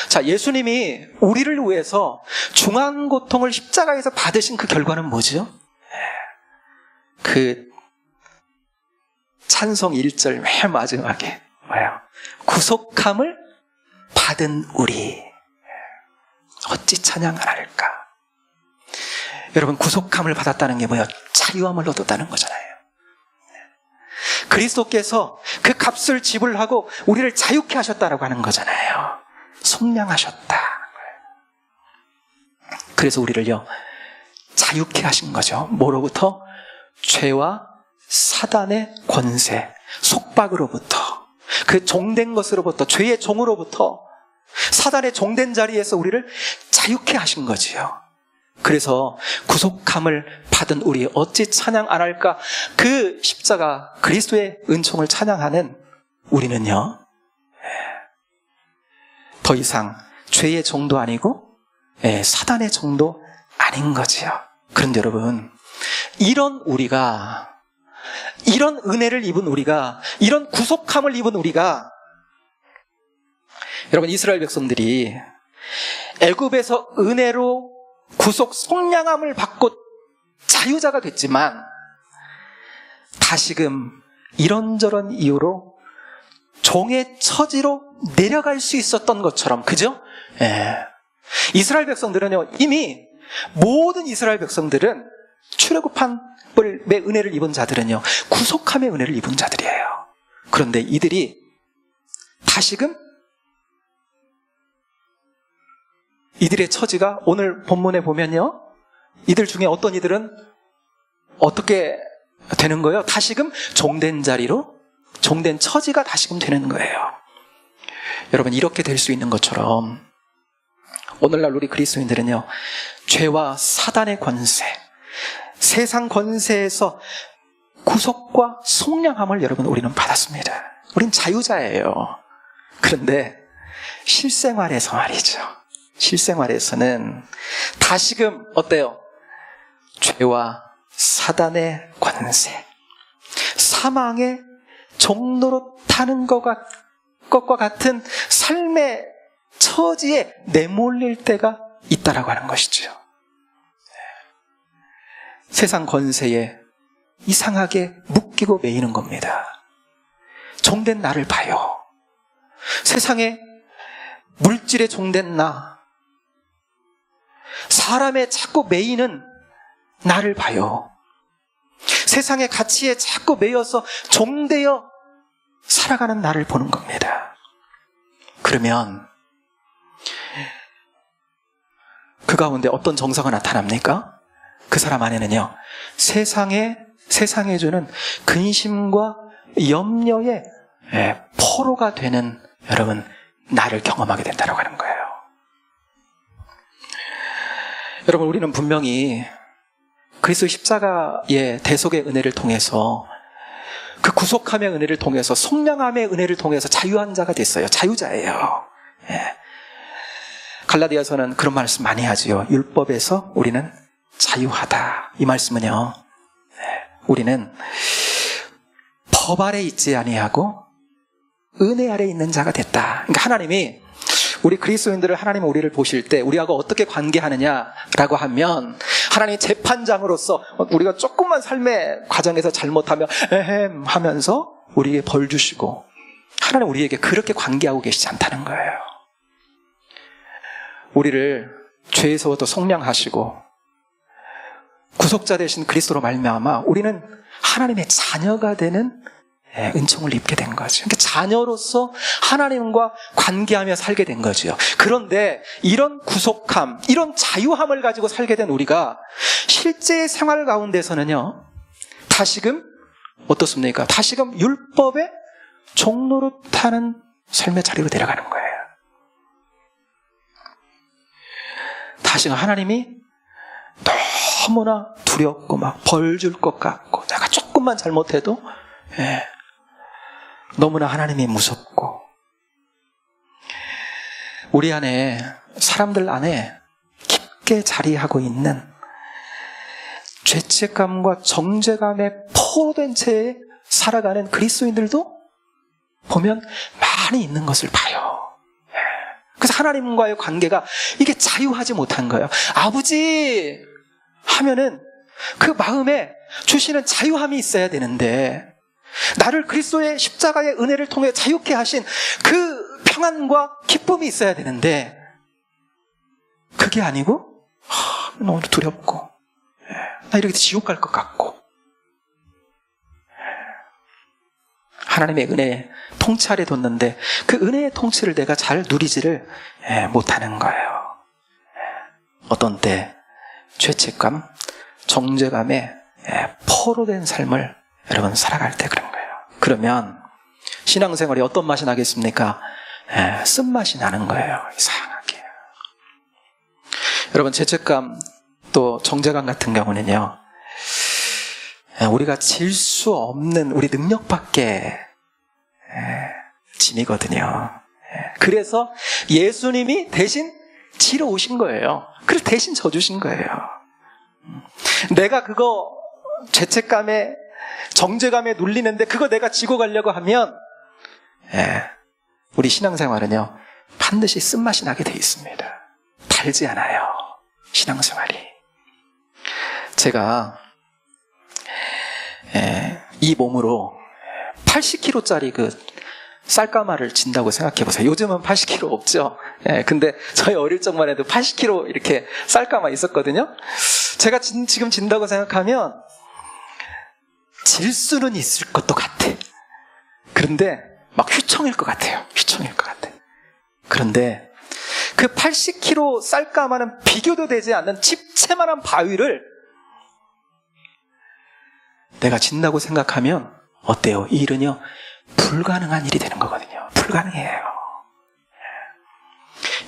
Speaker 1: 자, 예수님이 우리를 위해서 중한 고통을 십자가에서 받으신 그 결과는 뭐죠? 그 찬송 1절 맨 마지막에 뭐예요? 구속함을 받은 우리 어찌 찬양을 할까? 여러분, 구속함을 받았다는 게 뭐예요? 자유함을 얻었다는 거잖아요. 그리스도께서 그 값을 지불하고 우리를 자유케 하셨다라고 하는 거잖아요. 속량하셨다. 그래서 우리를요, 자유케 하신 거죠. 뭐로부터? 죄와 사단의 권세, 속박으로부터, 그 종된 것으로부터, 죄의 종으로부터, 사단의 종된 자리에서 우리를 자유케 하신 거지요. 그래서 구속함을 받은 우리 어찌 찬양 안 할까? 그 십자가 그리스도의 은총을 찬양하는 우리는요, 더 이상 죄의 종도 아니고 사단의 종도 아닌 거지요. 그런데 여러분, 이런 우리가, 이런 은혜를 입은 우리가, 이런 구속함을 입은 우리가, 여러분, 이스라엘 백성들이 애굽에서 은혜로 구속 속량함을 받고 자유자가 됐지만 다시금 이런저런 이유로 종의 처지로 내려갈 수 있었던 것처럼, 그죠? 이스라엘 백성들은요, 이미 모든 이스라엘 백성들은 출애굽함의 은혜를 입은 자들은요, 구속함의 은혜를 입은 자들이에요. 그런데 이들이 다시금 이들의 처지가 오늘 본문에 보면요, 이들 중에 어떤 이들은 어떻게 되는 거예요? 다시금 종된 자리로, 종된 처지가 다시금 되는 거예요. 여러분, 이렇게 될 수 있는 것처럼 오늘날 우리 그리스도인들은요, 죄와 사단의 권세, 세상 권세에서 구속과 속량함을 여러분, 우리는 받았습니다. 우린 자유자예요. 그런데 실생활에서 말이죠, 실생활에서는 다시금 어때요? 죄와 사단의 권세, 사망의 종로로 타는 것과 같은 삶의 처지에 내몰릴 때가 있다라고 하는 것이죠. 세상 권세에 이상하게 묶이고 매이는 겁니다. 종된 나를 봐요. 세상에 물질에 종된 나, 사람에 자꾸 매이는 나를 봐요. 세상의 가치에 자꾸 매여서 종되어 살아가는 나를 보는 겁니다. 그러면 그 가운데 어떤 정서가 나타납니까? 그 사람 안에는요, 세상에 주는 근심과 염려의 포로가 되는, 여러분, 나를 경험하게 된다고 하는 거예요. 여러분, 우리는 분명히 그리스도 십자가의 대속의 은혜를 통해서, 그 구속함의 은혜를 통해서, 속량함의 은혜를 통해서 자유한 자가 됐어요. 자유자예요. 갈라디아서는 그런 말씀 많이 하지요. 율법에서 우리는 자유하다. 이 말씀은요, 우리는 법 아래 있지 아니하고 은혜 아래 있는 자가 됐다. 그러니까 하나님이, 우리 그리스도인들을, 하나님은 우리를 보실 때 우리하고 어떻게 관계하느냐라고 하면, 하나님 재판장으로서 우리가 조금만 삶의 과정에서 잘못하면 에헴 하면서 우리에게 벌 주시고, 하나님 우리에게 그렇게 관계하고 계시지 않다는 거예요. 우리를 죄에서부터 속량하시고 구속자 되신 그리스도로 말미암아 우리는 하나님의 자녀가 되는 은총을 입게 된 거죠. 그러니까 자녀로서 하나님과 관계하며 살게 된 거죠. 그런데 이런 구속함, 이런 자유함을 가지고 살게 된 우리가 실제 생활 가운데서는요, 다시금 어떻습니까? 다시금 율법의 종로로 타는 삶의 자리로 내려가는 거예요. 다시금 하나님이 너무나 두렵고 막 벌 줄 것 같고, 내가 조금만 잘못해도 너무나 하나님이 무섭고, 우리 안에, 사람들 안에 깊게 자리하고 있는 죄책감과 정죄감에 포로된 채 살아가는 그리스도인들도 보면 많이 있는 것을 봐요. 그래서 하나님과의 관계가 이게 자유하지 못한 거예요. 아버지 하면은 그 마음에 주시는 자유함이 있어야 되는데, 나를 그리스도의 십자가의 은혜를 통해 자유케 하신 그 평안과 기쁨이 있어야 되는데, 그게 아니고 너무 두렵고, 나 이렇게 지옥 갈 것 같고, 하나님의 은혜에 통치 아래 뒀는데 그 은혜의 통치를 내가 잘 누리지를 못하는 거예요. 어떤 때 죄책감, 정죄감에 포로된 삶을 여러분 살아갈 때 그런 거예요. 그러면 신앙생활이 어떤 맛이 나겠습니까? 쓴맛이 나는 거예요. 이상하게. 여러분, 죄책감 또 정죄감 같은 경우는요, 우리가 질 수 없는 우리 능력밖에 짐이거든요. 그래서 예수님이 대신 지러 오신 거예요. 그래서 대신 져주신 거예요. 내가 그거 죄책감에 정죄감에 눌리는데 그거 내가 지고 가려고 하면 우리 신앙생활은요 반드시 쓴맛이 나게 돼 있습니다. 달지 않아요, 신앙생활이. 제가 이 몸으로 80kg짜리 그 쌀가마를 진다고 생각해 보세요. 요즘은 80kg 없죠. 근데 저희 어릴 적만 해도 80kg 이렇게 쌀가마 있었거든요. 제가 지금 진다고 생각하면 질 수는 있을 것도 같아. 그런데 막 휘청일 것 같아요. 휘청일 것 같아. 그런데 그 80kg 쌀가마는 비교도 되지 않는 집채만한 바위를 내가 진다고 생각하면 어때요? 이 일은요 불가능한 일이 되는 거거든요. 불가능해요.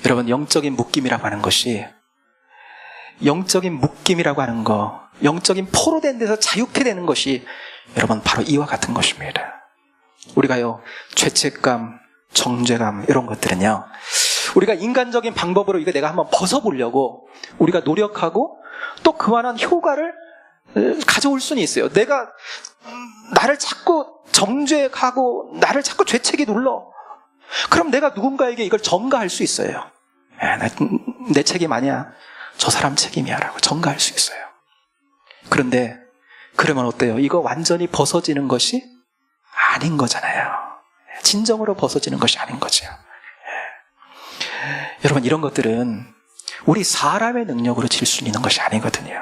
Speaker 1: 여러분, 영적인 묶임이라고 하는 것이, 영적인 묶임이라고 하는 거, 영적인 포로된 데서 자유케 되는 것이 여러분 바로 이와 같은 것입니다. 우리가요 죄책감, 정죄감 이런 것들은요 우리가 인간적인 방법으로 이거 내가 한번 벗어보려고 우리가 노력하고 또 그만한 효과를 가져올 수는 있어요. 내가 나를 자꾸 정죄하고 나를 자꾸 죄책이 눌러. 그럼 내가 누군가에게 이걸 전가할 수 있어요. 내 책임 아니야, 저 사람 책임이야 라고 전가할 수 있어요. 그런데 그러면 어때요? 이거 완전히 벗어지는 것이 아닌 거잖아요. 진정으로 벗어지는 것이 아닌 거죠. 여러분, 이런 것들은 우리 사람의 능력으로 질 수 있는 것이 아니거든요.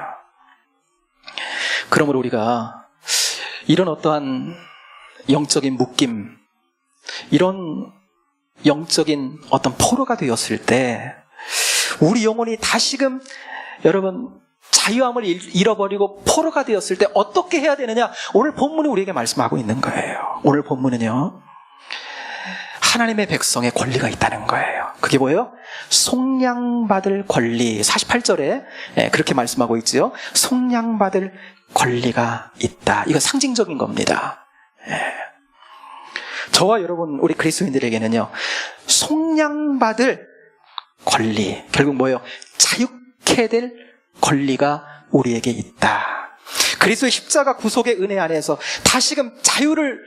Speaker 1: 그러므로 우리가 이런 어떠한 영적인 묶임, 이런 영적인 어떤 포로가 되었을 때 우리 영혼이 다시금 여러분 자유함을 잃어버리고 포로가 되었을 때 어떻게 해야 되느냐, 오늘 본문이 우리에게 말씀하고 있는 거예요. 오늘 본문은요 하나님의 백성의 권리가 있다는 거예요. 그게 뭐예요? 속량받을 권리. 48절에 그렇게 말씀하고 있죠. 속량받을 권리가 있다. 이거 상징적인 겁니다. 저와 여러분 우리 그리스도인들에게는요 속량받을 권리, 결국 뭐예요? 자유케 될 권리가 우리에게 있다. 그리스도의 십자가 구속의 은혜 안에서 다시금 자유를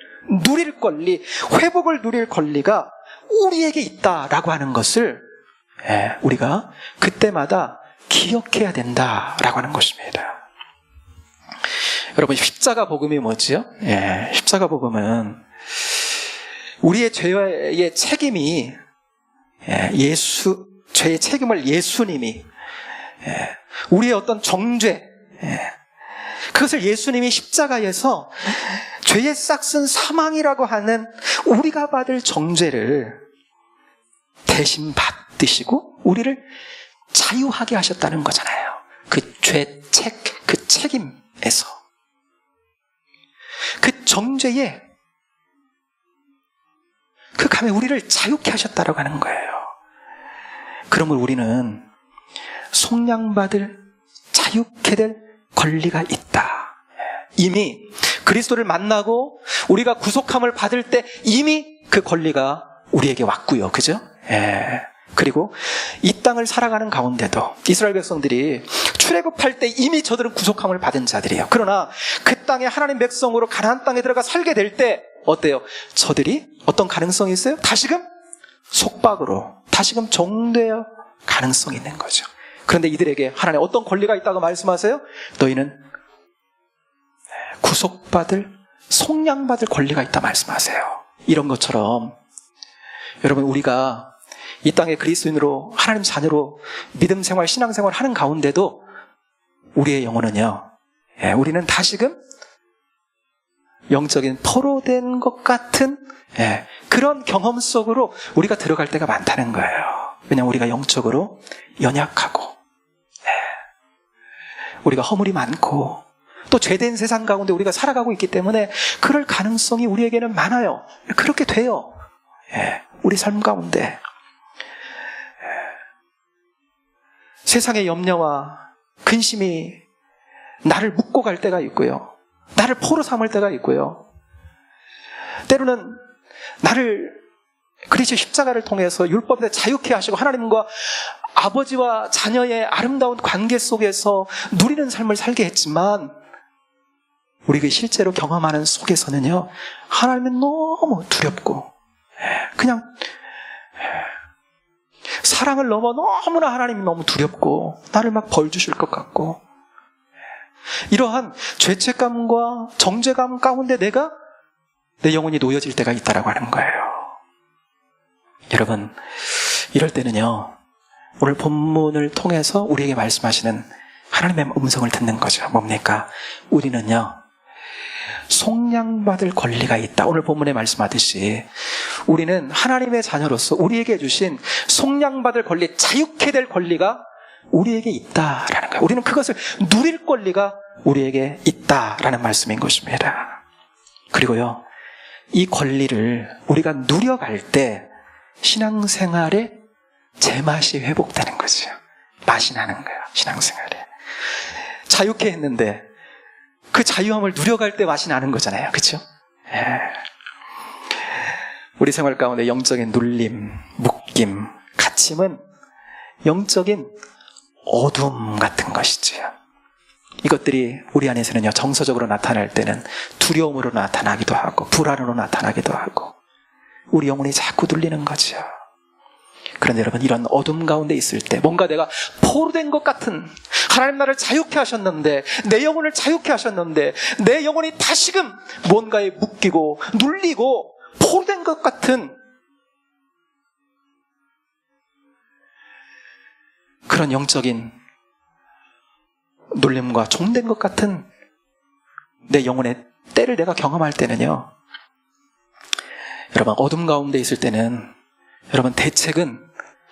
Speaker 1: 누릴 권리, 회복을 누릴 권리가 우리에게 있다라고 하는 것을 우리가 그때마다 기억해야 된다라고 하는 것입니다. 여러분, 십자가 복음이 뭐지요? 십자가 복음은 우리의 죄의 책임이 죄의 책임을 예수님이, 우리의 어떤 정죄, 그것을 예수님이 십자가에서 죄의 싹슨 사망이라고 하는 우리가 받을 정죄를 대신 받으시고 우리를 자유하게 하셨다는 거잖아요. 그 그 책임에서, 그 정죄에 그 감에 우리를 자유케 하셨다라고 하는 거예요. 그러므로 우리는 속량받을 자유케 될 권리가 있다. 이미 그리스도를 만나고 우리가 구속함을 받을 때 이미 그 권리가 우리에게 왔고요. 그죠? 그리고 이 땅을 살아가는 가운데도 이스라엘 백성들이 출애굽할 때 이미 저들은 구속함을 받은 자들이에요. 그러나 그 땅에 하나님 백성으로 가나안 땅에 들어가 살게 될 때 어때요? 저들이 어떤 가능성이 있어요? 다시금 속박으로, 다시금 종되어 가능성이 있는 거죠. 그런데 이들에게 하나님 어떤 권리가 있다고 말씀하세요? 너희는 구속받을, 속량받을 권리가 있다 말씀하세요. 이런 것처럼 여러분, 우리가 이 땅에 그리스도인으로 하나님 자녀로 믿음 생활, 신앙 생활 하는 가운데도 우리의 영혼은요, 우리는 다시금 영적인 포로된 것 같은 그런 경험 속으로 우리가 들어갈 때가 많다는 거예요. 왜냐하면 우리가 영적으로 연약하고 우리가 허물이 많고 또 죄된 세상 가운데 우리가 살아가고 있기 때문에 그럴 가능성이 우리에게는 많아요. 그렇게 돼요. 우리 삶 가운데 세상의 염려와 근심이 나를 묶고 갈 때가 있고요. 나를 포로 삼을 때가 있고요. 때로는 나를 그리스도 십자가를 통해서 율법에 자유케 하시고 하나님과 아버지와 자녀의 아름다운 관계 속에서 누리는 삶을 살게 했지만 우리가 실제로 경험하는 속에서는요, 하나님은 너무 두렵고 그냥 사랑을 넘어 너무나 하나님이 너무 두렵고 나를 막 벌 주실 것 같고, 이러한 죄책감과 정죄감 가운데 내 영혼이 놓여질 때가 있다라고 하는 거예요. 여러분, 이럴 때는요, 오늘 본문을 통해서 우리에게 말씀하시는 하나님의 음성을 듣는 거죠. 뭡니까? 우리는요, 속량받을 권리가 있다. 오늘 본문에 말씀하듯이 우리는 하나님의 자녀로서 우리에게 주신 속량받을 권리, 자유케 될 권리가 우리에게 있다라는 거예요. 우리는 그것을 누릴 권리가 우리에게 있다라는 말씀인 것입니다. 그리고요, 이 권리를 우리가 누려갈 때 신앙생활에 제맛이 회복되는 거죠. 맛이 나는 거예요. 신앙생활에 자유케 했는데 그 자유함을 누려갈 때 맛이 나는 거잖아요. 그렇죠? 우리 생활 가운데 영적인 눌림, 묶임, 갇힘은 영적인 어둠 같은 것이죠. 이것들이 우리 안에서는요, 정서적으로 나타날 때는 두려움으로 나타나기도 하고 불안으로 나타나기도 하고 우리 영혼이 자꾸 눌리는 거죠. 그런데 여러분, 이런 어둠 가운데 있을 때 뭔가 내가 포로된 것 같은, 하나님 나를 자유케 하셨는데, 내 영혼을 자유케 하셨는데 내 영혼이 다시금 뭔가에 묶이고 눌리고 포로된 것 같은 그런 영적인 눌림과 종된 것 같은 내 영혼의 때를 내가 경험할 때는요, 여러분, 어둠 가운데 있을 때는 여러분, 대책은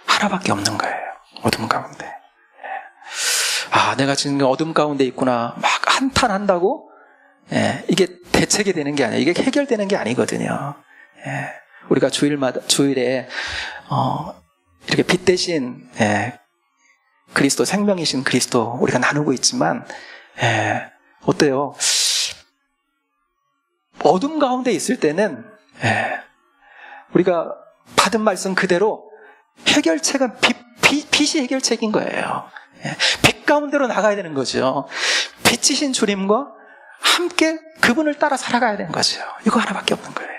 Speaker 1: 하나밖에 없는 거예요. 어둠 가운데. 내가 지금 어둠 가운데 있구나 막 한탄한다고 이게 대책이 되는 게 아니에요. 이게 해결되는 게 아니거든요. 우리가 주일에 이렇게 빛 대신 그리스도, 생명이신 그리스도 우리가 나누고 있지만 어때요? 어둠 가운데 있을 때는 우리가 받은 말씀 그대로 해결책은 빛이 해결책인 거예요. 빛 가운데로 나가야 되는 거죠. 빛이신 주님과 함께 그분을 따라 살아가야 되는 거죠. 이거 하나밖에 없는 거예요.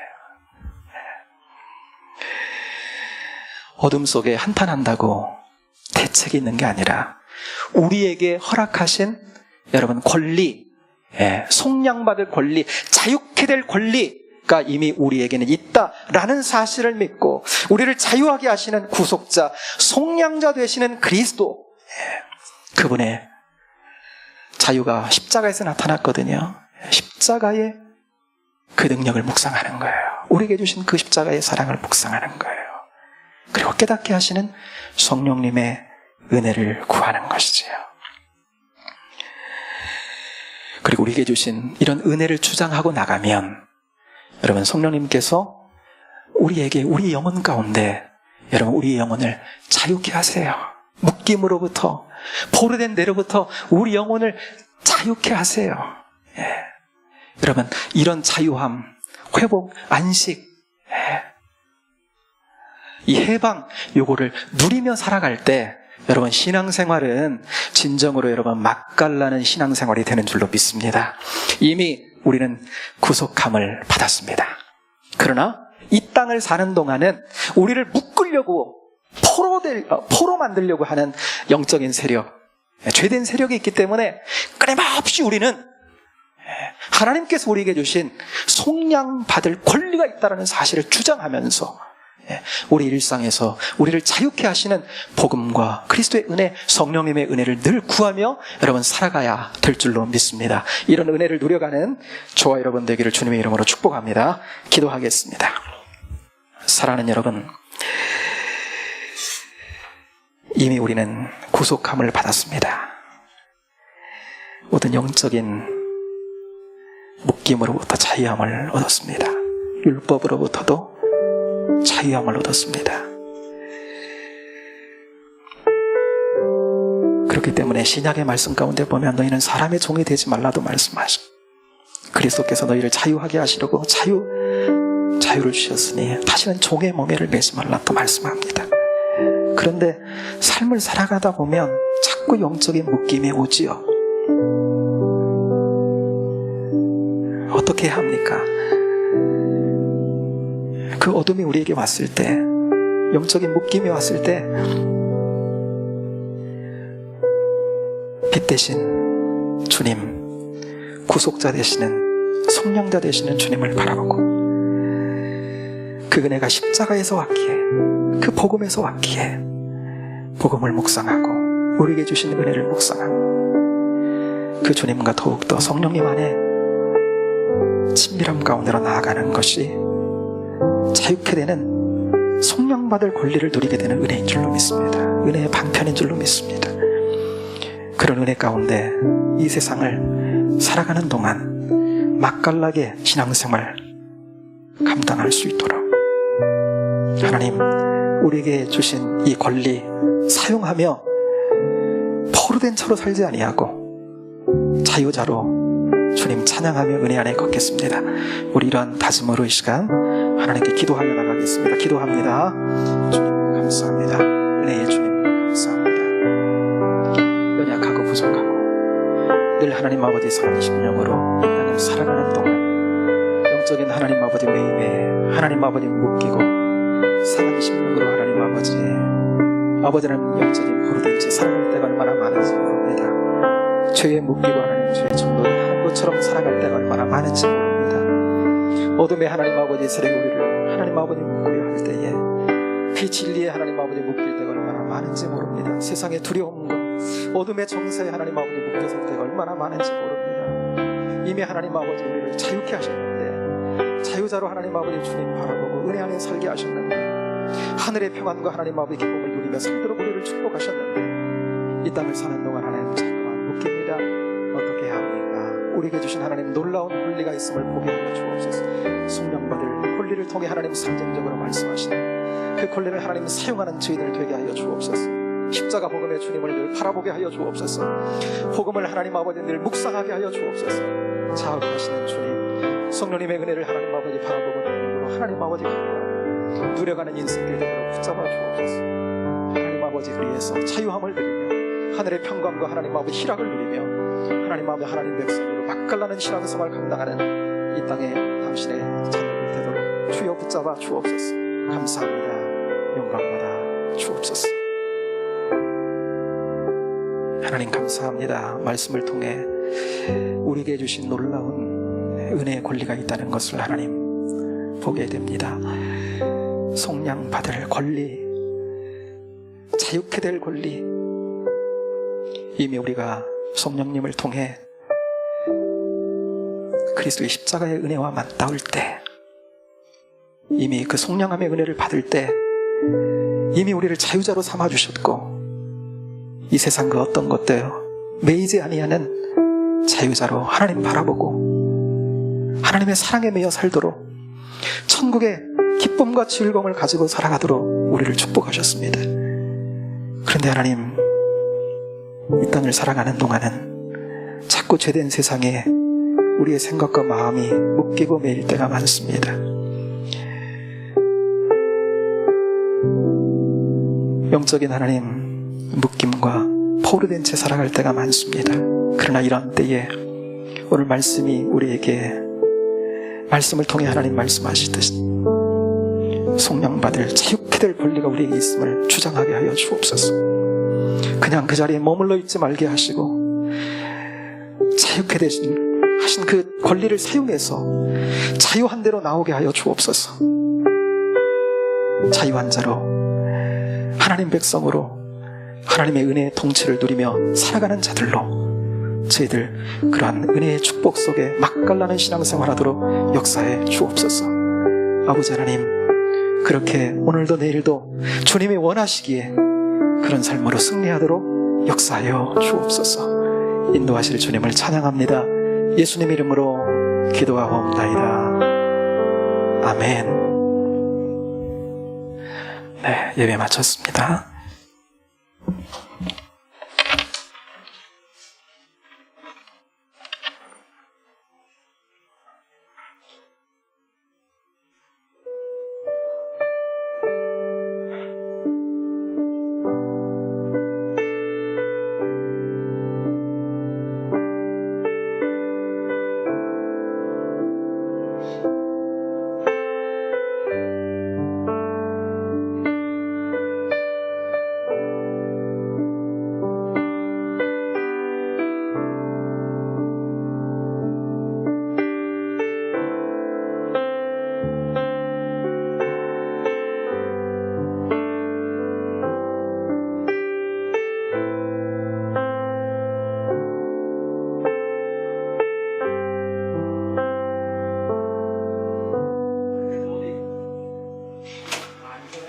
Speaker 1: 어둠 속에 한탄한다고 대책이 있는 게 아니라 우리에게 허락하신 여러분 권리, 속량받을 권리, 자유케 될 권리가 이미 우리에게는 있다라는 사실을 믿고 우리를 자유하게 하시는 구속자, 속량자 되시는 그리스도, 그분의 자유가 십자가에서 나타났거든요. 십자가의 그 능력을 묵상하는 거예요. 우리에게 주신 그 십자가의 사랑을 묵상하는 거예요. 그리고 깨닫게 하시는 성령님의 은혜를 구하는 것이지요. 그리고 우리에게 주신 이런 은혜를 주장하고 나가면 여러분, 성령님께서 우리에게, 우리 영혼 가운데 여러분, 우리 영혼을 자유케 하세요. 묶임으로부터, 포로된 데로부터 우리 영혼을 자유케 하세요. 여러분, 이런 자유함, 회복, 안식, 이 해방, 요거를 누리며 살아갈 때 여러분, 신앙생활은 진정으로 여러분 맛깔나는 신앙생활이 되는 줄로 믿습니다. 이미 우리는 구속함을 받았습니다. 그러나 이 땅을 사는 동안은 우리를 묶으려고 포로 만들려고 하는 영적인 세력, 죄된 세력이 있기 때문에 끊임없이 우리는 하나님께서 우리에게 주신 속량받을 권리가 있다는 사실을 주장하면서 우리 일상에서 우리를 자유케 하시는 복음과 그리스도의 은혜, 성령님의 은혜를 늘 구하며 여러분 살아가야 될 줄로 믿습니다. 이런 은혜를 누려가는 저와 여러분 되기를 주님의 이름으로 축복합니다. 기도하겠습니다. 사랑하는 여러분, 이미 우리는 구속함을 받았습니다. 모든 영적인 묶임으로부터 자유함을 얻었습니다. 율법으로부터도 자유함을 얻었습니다. 그렇기 때문에 신약의 말씀 가운데 보면 너희는 사람의 종이 되지 말라도 말씀하시고 그리스도께서 너희를 자유하게 하시려고 자유를 주셨으니 다시는 종의 멍에를 매지 말라 또 말씀합니다. 그런데 삶을 살아가다 보면 자꾸 영적인 묶임이 오지요. 어떻게 해야 합니까? 그 어둠이 우리에게 왔을 때, 영적인 묶임이 왔을 때 빛 대신 주님, 구속자 되시는, 성령자 되시는 주님을 바라보고 그 은혜가 십자가에서 왔기에, 그 복음에서 왔기에 복음을 묵상하고 우리에게 주신 은혜를 묵상하고 그 주님과 더욱더 성령님 안에 친밀함 가운데로 나아가는 것이 자유케 되는 속량받을 권리를 누리게 되는 은혜인 줄로 믿습니다. 은혜의 방편인 줄로 믿습니다. 그런 은혜 가운데 이 세상을 살아가는 동안 맛깔나게 신앙생활 감당할 수 있도록 하나님 우리에게 주신 이 권리 사용하며 포로된 차로 살지 아니하고 자유자로 주님 찬양하며 은혜 안에 걷겠습니다. 우리 이러한 다짐으로 이 시간 하나님께 기도하며 나가겠습니다. 기도합니다. 주님 감사합니다. 은혜의 주님 감사합니다. 연약하고 부족하고 늘 하나님 아버지 선한 심령으로 이 땅을 살아가는 동안 영적인 하나님 아버지 매임에 하나님 아버지 묶이고 상한 심령으로 하나님 아버지는 영적인 포로된 채 살아갈 때가 얼마나 많은지 모릅니다. 죄에 묶이고 하나님 죄에 전도하는 것처럼 살아갈 때가 얼마나 많은지 모릅니다. 어둠의 하나님 아버지 세례 우리를 하나님 아버지 묶으려 할 때에 그 진리에 하나님 아버지 묶일 때가 얼마나 많은지 모릅니다. 세상의 두려움과 어둠의 정사에 하나님 아버지 묶여설 때가 얼마나 많은지 모릅니다. 이미 하나님 아버지 우리를 자유케 하셨는데 자유자로 하나님 아버지 주님 바라보고 은혜 안에 살게 하셨는데 하늘의 평안과 하나님 아버지 기쁨을 누리며 살도록 우리를 축복하셨는데 이 땅을 사는 동안 하나님 자꾸만 묶입니다. 어떻게 해야 합니까? 우리에게 주신 하나님 놀라운 권리가 있음을 보게 하여 주옵소서. 성령받을 권리를 통해 하나님 상징적으로 말씀하시는 그 권리를 하나님 사용하는 저희들 되게 하여 주옵소서. 십자가 복음의 주님을 늘 바라보게 하여 주옵소서. 복음을 하나님 아버지 늘 묵상하게 하여 주옵소서. 자업하시는 주님 성령님의 은혜를 하나님 아버지 바라보고 눈으로 하나님 아버지 갖고 누려가는 인생길 되도록 붙잡아 주옵소서. 하나님 아버지 그리에서 자유함을 누리며 하늘의 평강과 하나님 아버지 희락을 누리며 하나님 아버지 하나님 백성으로 맛깔나는 신앙생활 감당하는 이 땅에 당신의 자녀들 되도록 주여 붙잡아 주옵소서. 감사합니다. 영광받아 주옵소서. 하나님 감사합니다. 말씀을 통해 우리에게 주신 놀라운 은혜의 권리가 있다는 것을 하나님 보게 됩니다. 속량받을 권리, 자유케 될 권리, 이미 우리가 성령님을 통해 그리스도의 십자가의 은혜와 맞닿을 때, 이미 그 속량함의 은혜를 받을 때 이미 우리를 자유자로 삼아주셨고 이 세상 그 어떤 것들 매이지 아니하는 자유자로 하나님 바라보고 하나님의 사랑에 매여 살도록 천국의 기쁨과 즐거움을 가지고 살아가도록 우리를 축복하셨습니다. 그런데 하나님 이 땅을 살아가는 동안은 자꾸 죄된 세상에 우리의 생각과 마음이 묶이고 매일 때가 많습니다. 영적인 하나님 묶임과 포로된 채 살아갈 때가 많습니다. 그러나 이런 때에 오늘 말씀이 우리에게 말씀을 통해 하나님 말씀하시듯이 속량받을 자유케 될 권리가 우리에게 있음을 주장하게 하여 주옵소서. 그냥 그 자리에 머물러 있지 말게 하시고 자유케 하신 그 권리를 사용해서 자유한 대로 나오게 하여 주옵소서. 자유한 자로 하나님 백성으로 하나님의 은혜의 통치를 누리며 살아가는 자들로 저희들 그러한 은혜의 축복 속에 맛깔나는 신앙생활하도록 역사해 주옵소서. 아버지 하나님 그렇게 오늘도 내일도 주님이 원하시기에 그런 삶으로 승리하도록 역사하여 주옵소서. 인도하실 주님을 찬양합니다. 예수님 이름으로 기도하옵나이다. 아멘. 네, 예배 마쳤습니다.